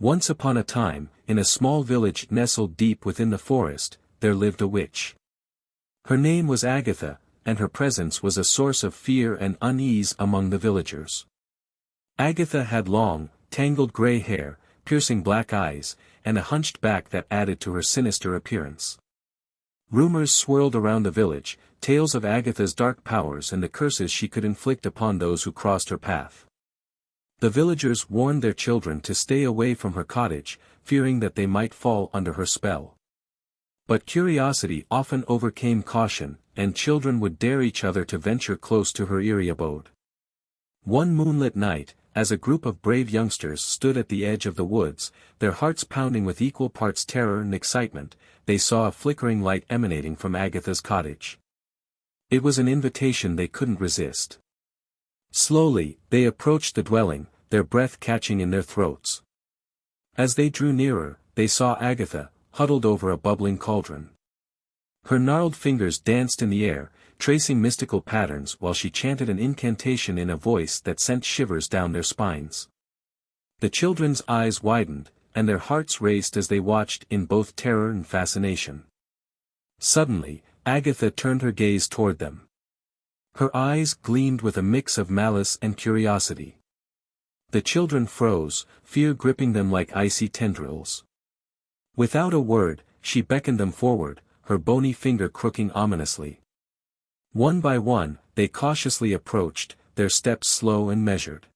Once upon a time, in a small village nestled deep within the forest, there lived a witch. Her name was Agatha, and her presence was a source of fear and unease among the villagers. Agatha had long, tangled gray hair, piercing black eyes, and a hunched back that added to her sinister appearance. Rumors swirled around the village, tales of Agatha's dark powers and the curses she could inflict upon those who crossed her path. The villagers warned their children to stay away from her cottage, fearing that they might fall under her spell. But curiosity often overcame caution, and children would dare each other to venture close to her eerie abode. One moonlit night, as a group of brave youngsters stood at the edge of the woods, their hearts pounding with equal parts terror and excitement, they saw a flickering light emanating from Agatha's cottage. It was an invitation they couldn't resist. Slowly, they approached the dwelling, their breath catching in their throats. As they drew nearer, they saw Agatha, huddled over a bubbling cauldron. Her gnarled fingers danced in the air, tracing mystical patterns while she chanted an incantation in a voice that sent shivers down their spines. The children's eyes widened, and their hearts raced as they watched in both terror and fascination. Suddenly, Agatha turned her gaze toward them. Her eyes gleamed with a mix of malice and curiosity. The children froze, fear gripping them like icy tendrils. Without a word, she beckoned them forward, her bony finger crooking ominously. One by one, they cautiously approached, their steps slow and measured.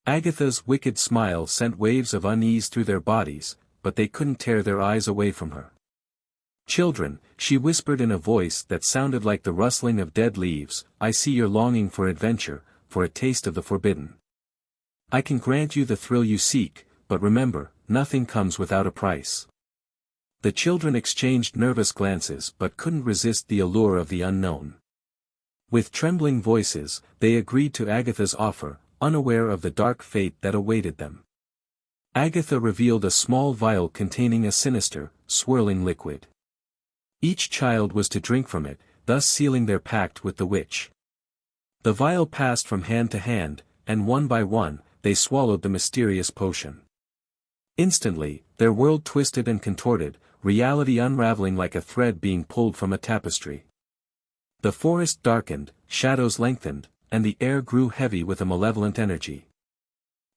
Agatha's wicked smile sent waves of unease through their bodies, but they couldn't tear their eyes away from her. "Children," she whispered in a voice that sounded like the rustling of dead leaves, "I see you're longing for adventure, for a taste of the forbidden. I can grant you the thrill you seek, but remember, nothing comes without a price." The children exchanged nervous glances but couldn't resist the allure of the unknown. With trembling voices, they agreed to Agatha's offer, unaware of the dark fate that awaited them. Agatha revealed a small vial containing a sinister, swirling liquid. Each child was to drink from it, thus sealing their pact with the witch. The vial passed from hand to hand, and one by one, they swallowed the mysterious potion. Instantly, their world twisted and contorted, reality unraveling like a thread being pulled from a tapestry. The forest darkened, shadows lengthened, and the air grew heavy with a malevolent energy.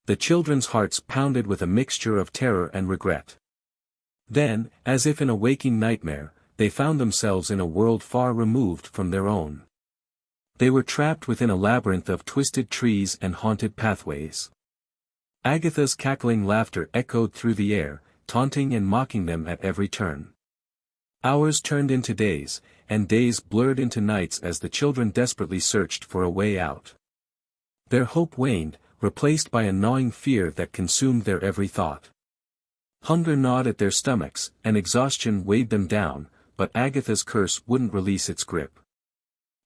The children's hearts pounded with a mixture of terror and regret. Then, as if in a waking nightmare, they found themselves in a world far removed from their own. They were trapped within a labyrinth of twisted trees and haunted pathways. Agatha's cackling laughter echoed through the air, taunting and mocking them at every turn. Hours turned into days, and days blurred into nights as the children desperately searched for a way out. Their hope waned, replaced by a gnawing fear that consumed their every thought. Hunger gnawed at their stomachs, and exhaustion weighed them down, but Agatha's curse wouldn't release its grip.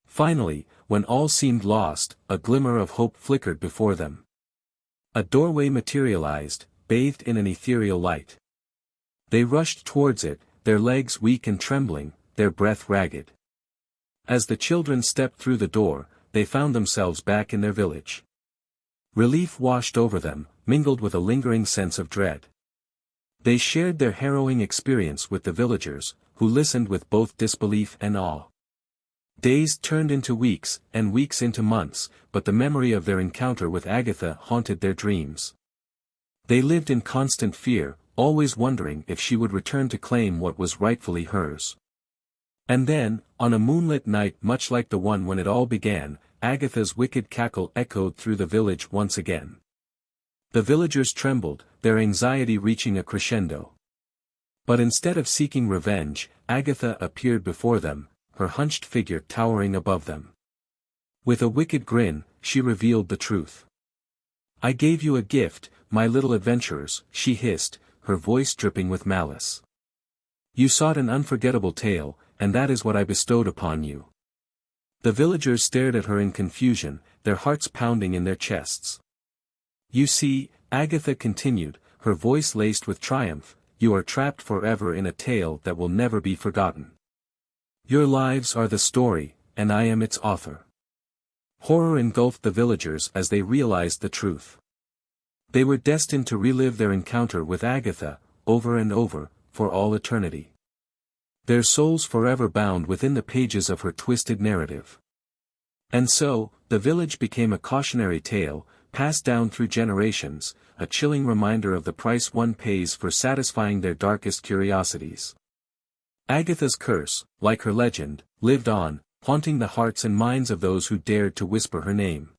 Finally, when all seemed lost, a glimmer of hope flickered before them. A doorway materialized, bathed in an ethereal light. They rushed towards it, their legs weak and trembling, their breath ragged. As the children stepped through the door, they found themselves back in their village. Relief washed over them, mingled with a lingering sense of dread. They shared their harrowing experience with the villagers, who listened with both disbelief and awe. Days turned into weeks, and weeks into months, but the memory of their encounter with Agatha haunted their dreams. They lived in constant fear, always wondering if she would return to claim what was rightfully hers. And then, on a moonlit night much like the one when it all began, Agatha's wicked cackle echoed through the village once again. The villagers trembled, their anxiety reaching a crescendo. But instead of seeking revenge, Agatha appeared before them, her hunched figure towering above them. With a wicked grin, she revealed the truth. "I gave you a gift, my little adventurers," she hissed, her voice dripping with malice. "You sought an unforgettable tale, and that is what I bestowed upon you." The villagers stared at her in confusion, their hearts pounding in their chests. "You see," Agatha continued, her voice laced with triumph, "you are trapped forever in a tale that will never be forgotten. Your lives are the story, and I am its author." Horror engulfed the villagers as they realized the truth. They were destined to relive their encounter with Agatha, over and over, for all eternity. Their souls forever bound within the pages of her twisted narrative. And so, the village became a cautionary tale, passed down through generations, a chilling reminder of the price one pays for satisfying their darkest curiosities. Agatha's curse, like her legend, lived on, haunting the hearts and minds of those who dared to whisper her name.